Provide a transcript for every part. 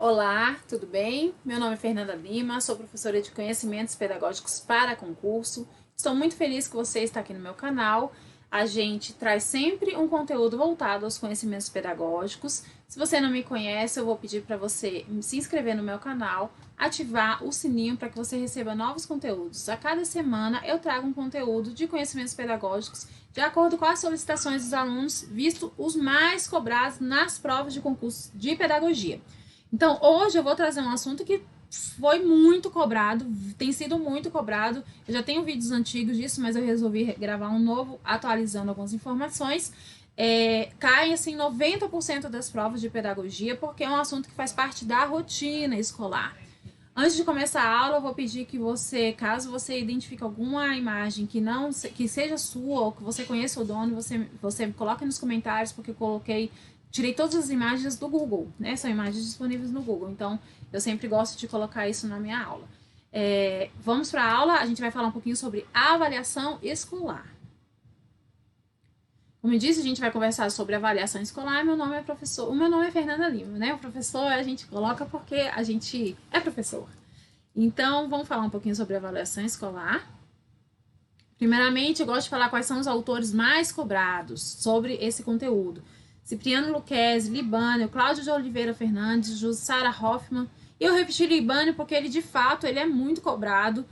Olá, tudo bem? Meu nome é Fernanda Lima, sou professora de Conhecimentos Pedagógicos para concurso. Estou muito feliz que você está aqui no meu canal. A gente traz sempre um conteúdo voltado aos conhecimentos pedagógicos. Se você não me conhece, eu vou pedir para você se inscrever no meu canal, ativar o sininho para que você receba novos conteúdos. A cada semana eu trago um conteúdo de conhecimentos pedagógicos de acordo com as solicitações dos alunos, visto os mais cobrados nas provas de concurso de pedagogia. Então, hoje eu vou trazer um assunto que foi muito cobrado, tem sido muito cobrado. Eu já tenho vídeos antigos disso, mas eu resolvi gravar um novo, atualizando algumas informações. Cai assim 90% das provas de pedagogia, porque é um assunto que faz parte da rotina escolar. Antes de começar a aula, eu vou pedir que você, caso você identifique alguma imagem que seja sua ou que você conheça o dono, você coloque nos comentários, porque eu tirei todas as imagens do Google, né? São imagens disponíveis no Google, então eu sempre gosto de colocar isso na minha aula. Vamos para a aula, a gente vai falar um pouquinho sobre avaliação escolar. Como eu disse, a gente vai conversar sobre avaliação escolar. O meu nome é Fernanda Lima, né? O professor a gente coloca porque a gente é professor. Então, vamos falar um pouquinho sobre avaliação escolar. Primeiramente, eu gosto de falar quais são os autores mais cobrados sobre esse conteúdo. Cipriano Lucchesi, Libânio, Cláudio de Oliveira Fernandes, Jussara Hoffmann. Eu repeti Libânio porque ele, de fato, ele é muito cobrado.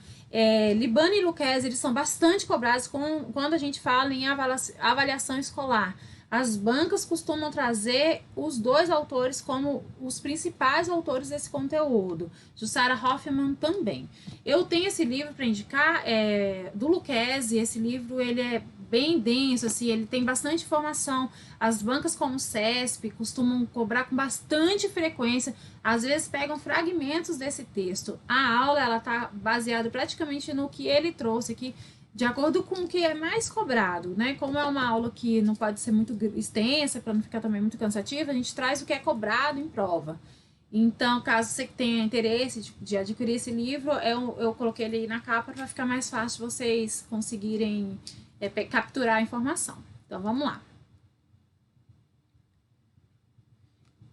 Libânio e Lucchesi, eles são bastante cobrados quando a gente fala em avaliação escolar. As bancas costumam trazer os dois autores como os principais autores desse conteúdo. Jussara Hoffmann também. Eu tenho esse livro para indicar, do Lucchesi. Esse livro ele é bem denso, assim, ele tem bastante informação. As bancas como o CESP costumam cobrar com bastante frequência, às vezes pegam fragmentos desse texto. A aula ela está baseada praticamente no que ele trouxe aqui, de acordo com o que é mais cobrado, né? Como é uma aula que não pode ser muito extensa, para não ficar também muito cansativa, a gente traz o que é cobrado em prova. Então, caso você tenha interesse de adquirir esse livro, eu coloquei ele aí na capa para ficar mais fácil vocês conseguirem capturar a informação. Então, vamos lá.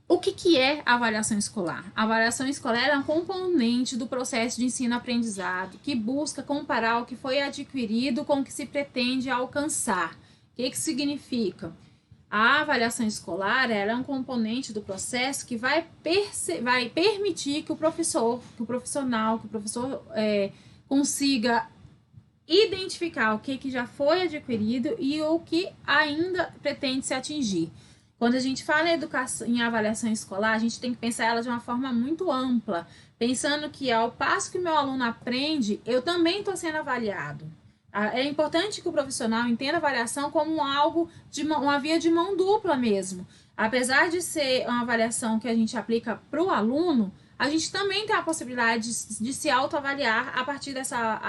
O que é a avaliação escolar? A avaliação escolar é um componente do processo de ensino-aprendizado que busca comparar o que foi adquirido com o que se pretende alcançar. O que significa? A avaliação escolar é um componente do processo que vai permitir que o professor consiga identificar o que já foi adquirido e o que ainda pretende se atingir. Quando a gente fala em avaliação escolar, a gente tem que pensar ela de uma forma muito ampla, pensando que ao passo que o meu aluno aprende, eu também estou sendo avaliado. É importante que o profissional entenda a avaliação como algo uma via de mão dupla mesmo. Apesar de ser uma avaliação que a gente aplica para o aluno, a gente também tem a possibilidade de se autoavaliar a partir dessa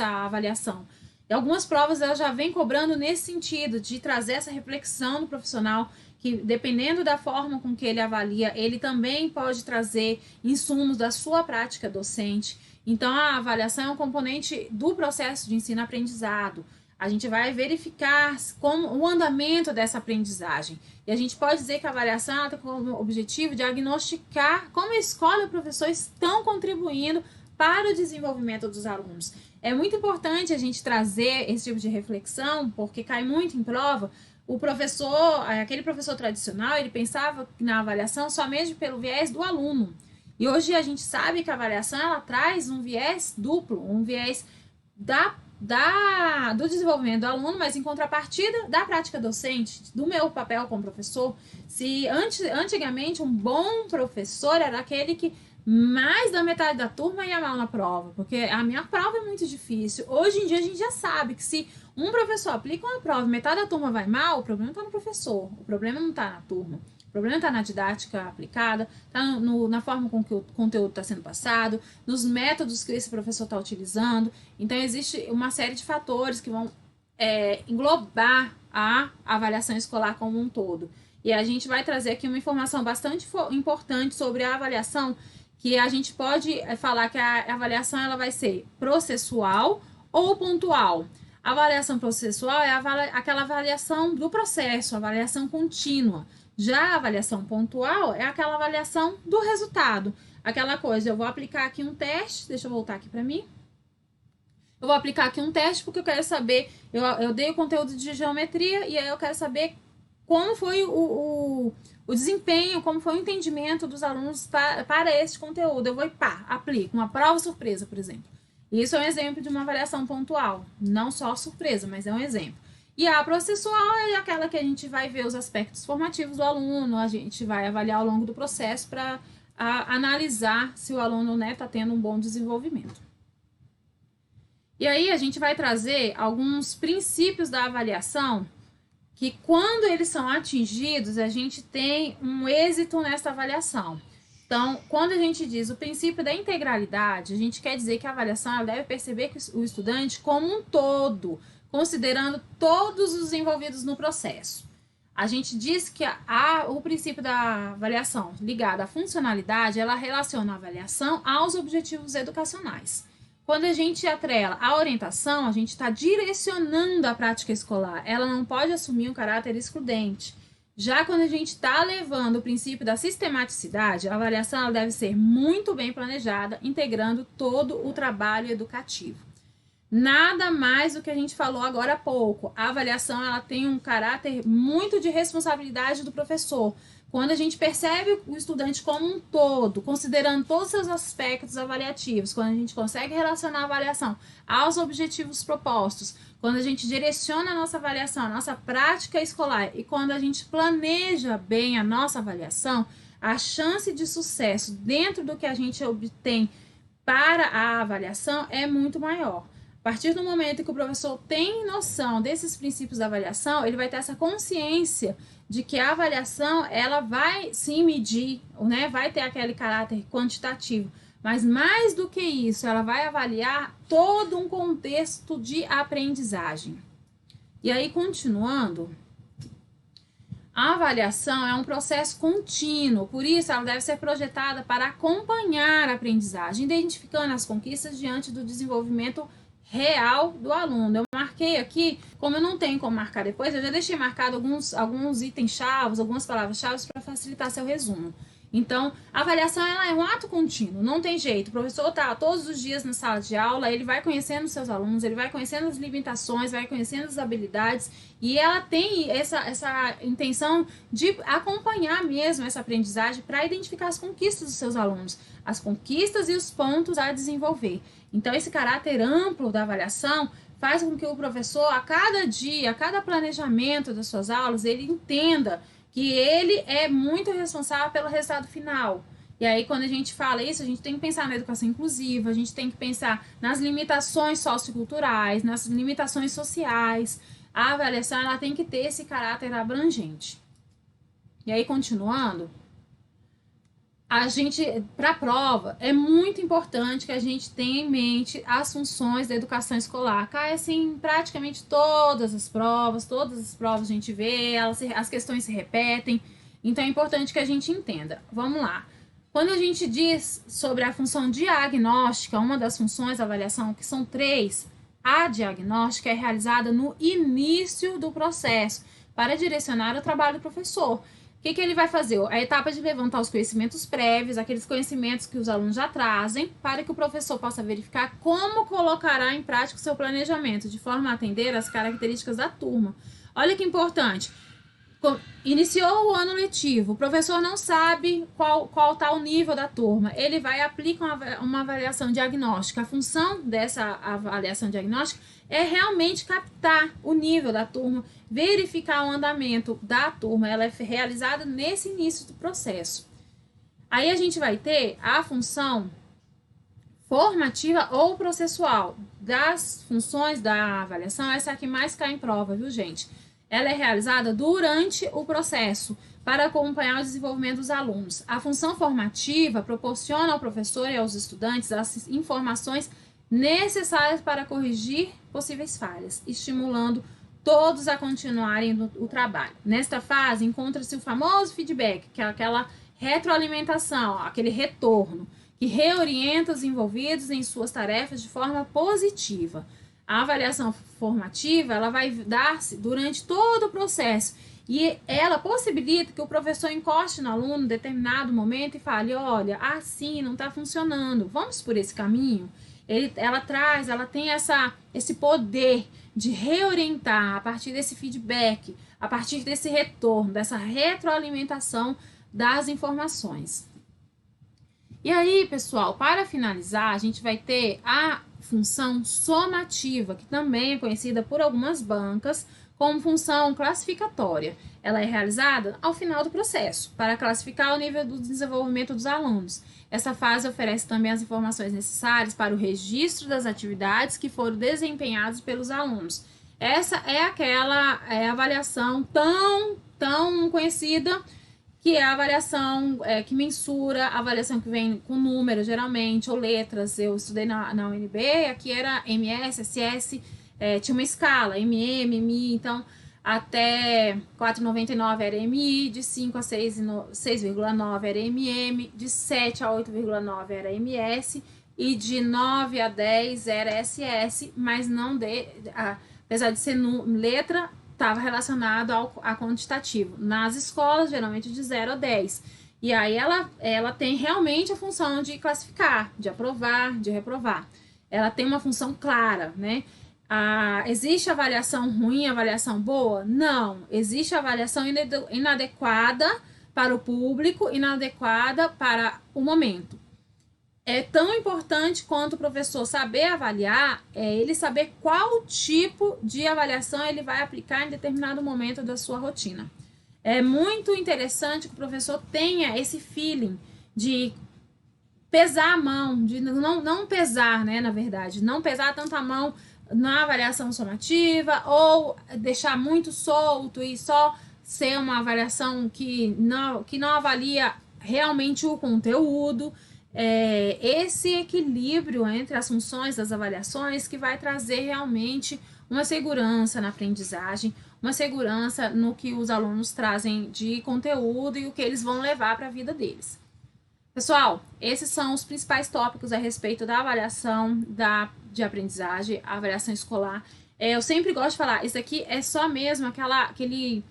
avaliação. E algumas provas elas já vêm cobrando nesse sentido, de trazer essa reflexão do profissional, que dependendo da forma com que ele avalia, ele também pode trazer insumos da sua prática docente. Então, a avaliação é um componente do processo de ensino-aprendizado. A gente vai verificar como o andamento dessa aprendizagem. E a gente pode dizer que a avaliação tem como objetivo diagnosticar como a escola e o professor estão contribuindo para o desenvolvimento dos alunos. É muito importante a gente trazer esse tipo de reflexão, porque cai muito em prova. O professor, aquele professor tradicional, ele pensava na avaliação somente pelo viés do aluno. E hoje a gente sabe que a avaliação ela traz um viés duplo, um viés do desenvolvimento do aluno, mas em contrapartida da prática docente, do meu papel como professor. Se antigamente um bom professor era aquele que mais da metade da turma ia mal na prova, porque a minha prova é muito difícil. Hoje em dia a gente já sabe que se um professor aplica uma prova e metade da turma vai mal, o problema está no professor, o problema não está na turma. O problema está na didática aplicada, está na forma com que o conteúdo está sendo passado, nos métodos que esse professor está utilizando. Então, existe uma série de fatores que vão englobar a avaliação escolar como um todo. E a gente vai trazer aqui uma informação bastante importante sobre a avaliação, que a gente pode falar que a avaliação ela vai ser processual ou pontual. A avaliação processual é aquela avaliação do processo, avaliação contínua. Já a avaliação pontual é aquela avaliação do resultado. Aquela coisa, eu vou aplicar aqui um teste, deixa eu voltar aqui para mim. Eu vou aplicar aqui um teste porque eu quero saber, eu dei o conteúdo de geometria e aí eu quero saber como foi o desempenho, como foi o entendimento dos alunos para esse conteúdo. Eu vou e pá, aplico uma prova surpresa, por exemplo. Isso é um exemplo de uma avaliação pontual, não só surpresa, mas é um exemplo. E a processual é aquela que a gente vai ver os aspectos formativos do aluno, a gente vai avaliar ao longo do processo para analisar se o aluno está tendo um bom desenvolvimento. E aí a gente vai trazer alguns princípios da avaliação que quando eles são atingidos, a gente tem um êxito nessa avaliação. Então, quando a gente diz o princípio da integralidade, a gente quer dizer que a avaliação ela deve perceber que o estudante como um todo, considerando todos os envolvidos no processo. A gente diz que o princípio da avaliação ligado à funcionalidade, ela relaciona a avaliação aos objetivos educacionais. Quando a gente atrela a orientação, a gente está direcionando a prática escolar. Ela não pode assumir um caráter excludente. Já quando a gente está levando o princípio da sistematicidade, a avaliação ela deve ser muito bem planejada, integrando todo o trabalho educativo. Nada mais do que a gente falou agora há pouco. A avaliação ela tem um caráter muito de responsabilidade do professor. Quando a gente percebe o estudante como um todo, considerando todos os seus aspectos avaliativos, quando a gente consegue relacionar a avaliação aos objetivos propostos, quando a gente direciona a nossa avaliação, a nossa prática escolar e quando a gente planeja bem a nossa avaliação, a chance de sucesso dentro do que a gente obtém para a avaliação é muito maior. A partir do momento que o professor tem noção desses princípios da avaliação, ele vai ter essa consciência de que a avaliação ela vai sim medir, né? Vai ter aquele caráter quantitativo, mas mais do que isso, ela vai avaliar todo um contexto de aprendizagem. E aí, continuando, a avaliação é um processo contínuo, por isso ela deve ser projetada para acompanhar a aprendizagem, identificando as conquistas diante do desenvolvimento real do aluno. Eu marquei aqui, como eu não tenho como marcar depois, eu já deixei marcado alguns itens-chave, algumas palavras-chave para facilitar seu resumo. Então, a avaliação ela é um ato contínuo, não tem jeito. O professor está todos os dias na sala de aula, ele vai conhecendo os seus alunos, ele vai conhecendo as limitações, vai conhecendo as habilidades, e ela tem essa intenção de acompanhar mesmo essa aprendizagem para identificar as conquistas dos seus alunos, as conquistas e os pontos a desenvolver. Então, esse caráter amplo da avaliação faz com que o professor, a cada dia, a cada planejamento das suas aulas, ele entenda que ele é muito responsável pelo resultado final. E aí, quando a gente fala isso, a gente tem que pensar na educação inclusiva, a gente tem que pensar nas limitações socioculturais, nas limitações sociais. A avaliação ela tem que ter esse caráter abrangente. E aí, continuando, a gente, para a prova, é muito importante que a gente tenha em mente as funções da educação escolar. Cai assim, praticamente todas as provas a gente vê, as questões se repetem, então é importante que a gente entenda. Vamos lá. Quando a gente diz sobre a função diagnóstica, uma das funções da avaliação, que são 3, a diagnóstica é realizada no início do processo, para direcionar o trabalho do professor. O que ele vai fazer? A etapa de levantar os conhecimentos prévios, aqueles conhecimentos que os alunos já trazem, para que o professor possa verificar como colocará em prática o seu planejamento, de forma a atender às características da turma. Olha que importante. Iniciou o ano letivo, o professor não sabe qual está o nível da turma, ele vai aplicar uma avaliação diagnóstica. A função dessa avaliação diagnóstica é realmente captar o nível da turma, verificar o andamento da turma, ela é realizada nesse início do processo. Aí a gente vai ter a função formativa ou processual. Das funções da avaliação, essa é a que mais cai em prova, viu, gente? Ela é realizada durante o processo para acompanhar o desenvolvimento dos alunos. A função formativa proporciona ao professor e aos estudantes as informações necessárias para corrigir possíveis falhas, estimulando todos a continuarem o trabalho. Nesta fase, encontra-se o famoso feedback, que é aquela retroalimentação, aquele retorno, que reorienta os envolvidos em suas tarefas de forma positiva. A avaliação formativa ela vai dar-se durante todo o processo E ela possibilita que o professor encoste no aluno em determinado momento e fale, olha, assim não está funcionando, vamos por esse caminho? Ela tem esse poder de reorientar a partir desse feedback, a partir desse retorno, dessa retroalimentação das informações. E aí, pessoal, para finalizar, a gente vai ter a função somativa, que também é conhecida por algumas bancas como função classificatória. Ela é realizada ao final do processo, para classificar o nível do desenvolvimento dos alunos. Essa fase oferece também as informações necessárias para o registro das atividades que foram desempenhadas pelos alunos. Essa é aquela avaliação tão conhecida, que é a avaliação que mensura, a avaliação que vem com números, geralmente, ou letras. Eu estudei na UNB, aqui era MS, SS, tinha uma escala, MM, MI, então até 4,99 era MI, de 5 a 6,9 era MM, de 7 a 8,9 era MS, e de 9 a 10 era SS, mas não apesar de ser letra, estava relacionado a quantitativo. Nas escolas, geralmente de 0 a 10. E aí ela tem realmente a função de classificar, de aprovar, de reprovar. Ela tem uma função clara, né? Existe avaliação ruim, avaliação boa? Não. Existe avaliação inadequada para o público, inadequada para o momento. É tão importante quanto o professor saber avaliar, ele saber qual tipo de avaliação ele vai aplicar em determinado momento da sua rotina. É muito interessante que o professor tenha esse feeling de pesar a mão, de não pesar, né, na verdade, não pesar tanto a mão na avaliação somativa, ou deixar muito solto e só ser uma avaliação que não avalia realmente o conteúdo. Esse equilíbrio entre as funções das avaliações que vai trazer realmente uma segurança na aprendizagem, uma segurança no que os alunos trazem de conteúdo e o que eles vão levar para a vida deles. Pessoal, esses são os principais tópicos a respeito da avaliação de aprendizagem, a avaliação escolar. Eu sempre gosto de falar, isso aqui é só mesmo aquele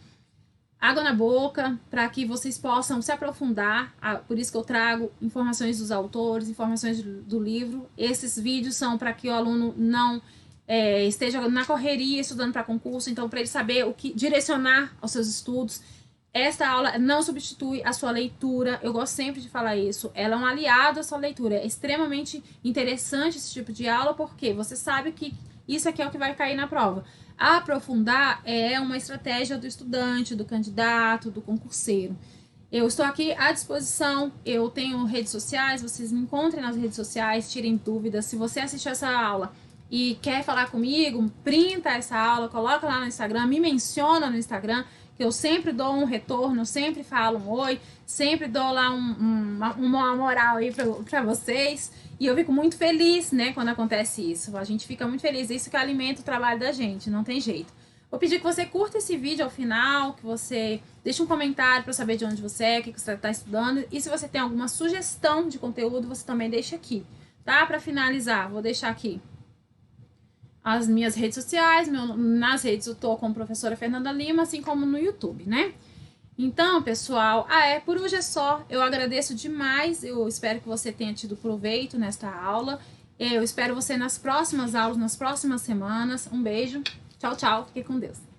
água na boca, para que vocês possam se aprofundar, por isso que eu trago informações dos autores, informações do livro. Esses vídeos são para que o aluno não esteja na correria estudando para concurso, então para ele saber o que direcionar aos seus estudos. Esta aula não substitui a sua leitura, eu gosto sempre de falar isso, ela é um aliado à sua leitura. É extremamente interessante esse tipo de aula, porque você sabe que isso aqui é o que vai cair na prova. Aprofundar é uma estratégia do estudante, do candidato, do concurseiro. Eu estou aqui à disposição, eu tenho redes sociais, vocês me encontrem nas redes sociais, tirem dúvidas. Se você assistiu essa aula e quer falar comigo, printa essa aula, coloca lá no Instagram, me menciona no Instagram, que eu sempre dou um retorno, eu sempre falo um oi, sempre dou lá uma moral aí para vocês. E eu fico muito feliz, né, quando acontece isso. A gente fica muito feliz, isso que alimenta o trabalho da gente, não tem jeito. Vou pedir que você curta esse vídeo ao final, que você deixe um comentário para eu saber de onde você é, o que você está estudando. E se você tem alguma sugestão de conteúdo, você também deixa aqui, tá? Para finalizar, vou deixar aqui as minhas redes sociais. Nas redes eu tô com a professora Fernanda Lima, assim como no YouTube, né? Então, pessoal, por hoje é só. Eu agradeço demais, eu espero que você tenha tido proveito nesta aula. Eu espero você nas próximas aulas, nas próximas semanas. Um beijo, tchau, tchau, fique com Deus.